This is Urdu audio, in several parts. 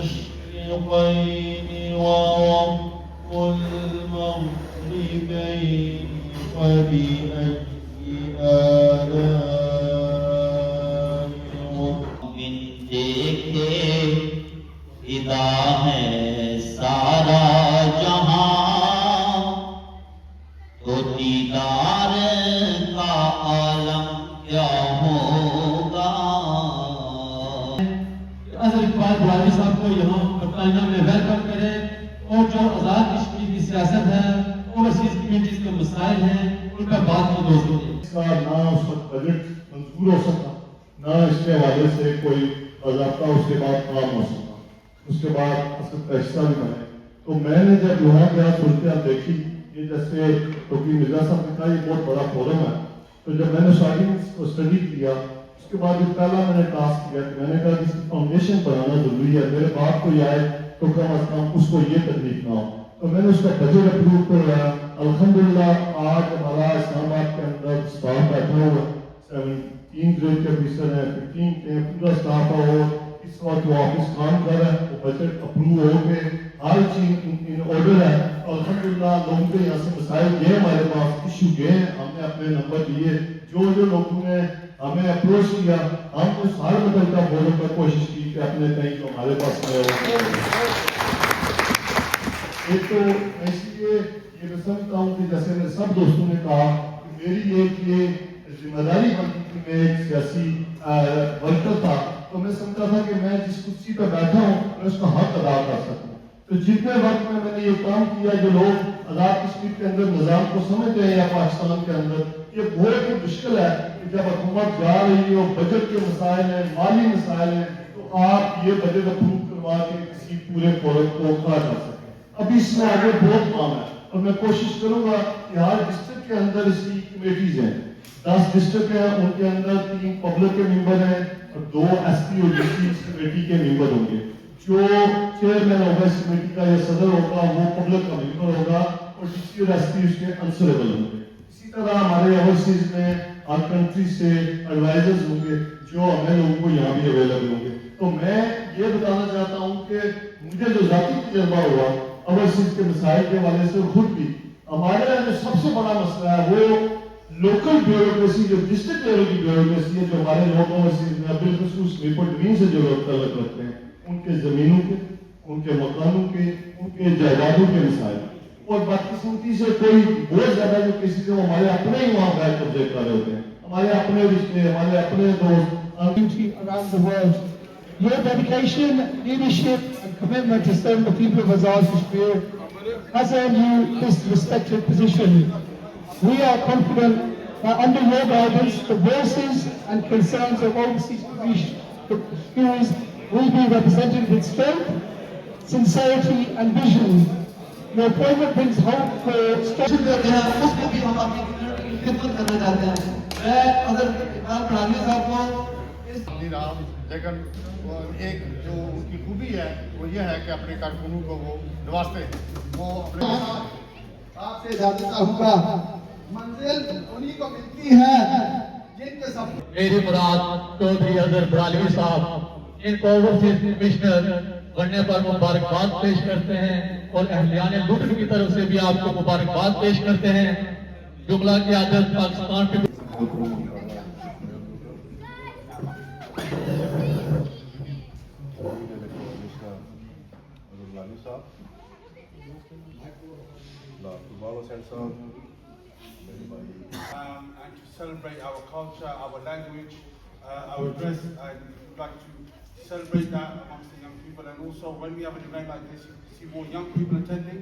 المشرقين ورب المغربين فبأي آلاء ربكم دیکھے فدا ہے سارا جہاں تو دیدار کا عالم کیا ہوگا. اظہر اقبال بلالوی صاحب کو یہاں برطانیہ میں ویلکم کریں اور جو آزاد کشمیر کی سیاست ہے اوورسیز کمیونٹیز کے مسائل ہیں ان کا بات کی دوستوں نے اس کا نہ اس وقت بجٹ منظور ہو سکا نہ اس کے حوالے سے کوئی باضابطہ اس کے بعد کام ہو سکا. اس کے بعد اصل کا حصہ بھی بنے. تو میں نے جب وہاں گیا صورتحال دیکھی یہ جیسے توقیر مرزا صاحب نے کہا یہ بہت بڑا فورم ہے. تو جب میں نے اسٹارٹنگ کو اسٹڈی کیا اس کے بعد یہ پہلا میں نے ٹاسک کیا کہ میں نے کہا کہ اس کی فاؤنڈیشن بنانا ضروری ہے. میرے باپ کوئی آئے تو کم از کم اس کو یہ تکلیف نہ ہو. تو میں نے اس کا بجٹ اپروو کروایا. الحمدللہ آج ہمارا اسلام آباد کے اندر اسٹاف بیٹھا ہوا ہے. 17 گریڈ کے آفیسر ہیں, 15 کے پورا اسٹاف ہے. اور اس وقت جو آفس کام کر رہا ہے وہ بجٹ اپروو ہو کے ہر چیز ان آرڈر ہے. الحمدللہ لوگوں کے یہاں سے مسائل گئے, ہمارے پاس ایشو گئے, ہم نے اپنے نمبر دیے. جو لوگوں نے ہمیں اپروچ کیا ہم نے ہر مدد کا بولنے پر کوشش کی کہ اپنے کہیں جو ہمارے پاس ہے. ایک تو میں اس لیے یہ سمجھتا ہوں کہ جیسے میرے سب دوستوں نے کہا کہ میری ایک یہ ذمہ داری بنتی تھی, میں ایک سیاسی ورکر تھا تو میں سمجھتا تھا کہ میں جس کرسی پہ بیٹھا ہوں میں اس کا حق ادا کر سکوں. تو جتنے وقت میں نے یہ کام کیا جو لوگ آزاد کشمیر کے اندر نظام کو سمجھتے ہیں یا پاکستان کے اندر یہ بہت ہی مشکل ہے کہ جب حکومت جا رہی ہو بجٹ کے مسائل ہیں مالی مسائل ہیں تو آپ یہ بجٹ اپروو کروا کے کسی پورے فورم کو کھڑا کر سکیں. ابھی اس میں آگے بہت کام ہے اور میں کوشش کروں گا کہ ہر ڈسٹرکٹ کے اندر اس کی کمیٹیز ہیں. 10 ڈسٹرکٹ ہیں ان کے اندر 3 پبلک کے ممبر ہیں اور 2 ایس پی اور ڈی سی اس کمیٹی کے ممبر ہوں گے. جو چیئرمین ہوگا اس کمیٹی کا یا صدر ہوگا وہ پبلک کا ممبر ہوگا اور ڈی سی اور ایس پی اس کے انسریبل ہوں گے. اسی طرح ہمارے اوورسیز میں ہر کنٹری سے ایڈوائزرز ہوں گے جو ہمیں لوگوں کو یہاں بھی اویلیبل ہوں گے. تو میں یہ بتانا چاہتا ہوں کہ مجھے جو ذاتی تجربہ ہوا اوورسیز کے مسائل کے حوالے سے خود بھی ہمارے یہاں جو سب سے بڑا مسئلہ ہے وہ لوکل بیوروکریسی جو ڈسٹرکٹ لیول کی بیوروکریسی ہے جو ہمارے لوگ اوورسیز میں بالخصوص ریپورٹ ڈوین سے جو لوگ تعلق رکھتے ہیں ان کے زمینوں کے ان کے مکانوں کے ان کے جائیدادوں کے مسائل اور بدقسمتی سے کوئی بہت زیادہ جو کسی سے ہمارے اپنے ہی وہاں غیر قبضے کر رہے ہوتے ہیں ہمارے اپنے رشتے ہمارے اپنے دوست around the world. Your dedication, leadership and commitment to serve the people of Azad Kashmir has earned you this respected position. We are confident that under your guidance, the voices and concerns of overseas Kashmiris will be represented with strength, sincerity and vision. Your appointment brings hope for strength. لیکن ایک جو ان کی خوبی ہے وہ یہ ہے کہ اپنے کارکنوں کو وہ نوازتے ہیں. وہ اپنے آپ سے اجازت چاہوں گا منزل انہی کو ملتی ہے جن کے سب میری مراد چودھری اظہر بلالوی صاحب ان کو اوورسیز کمشنر بننے پر مبارکباد پیش کرتے ہیں اور اہلیان لطف کی طرف سے بھی آپ کو مبارکباد پیش کرتے ہیں. جملہ قیادت پاکستان کے and to celebrate our culture, our language, our dress, and we'd like to celebrate that amongst the young people. And also, when we have an event like this, you see more young people attending,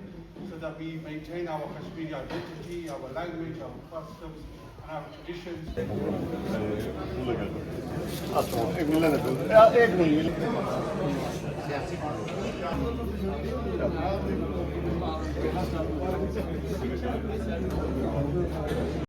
so that we maintain our Kashmiri identity, our language, our customs, and our traditions.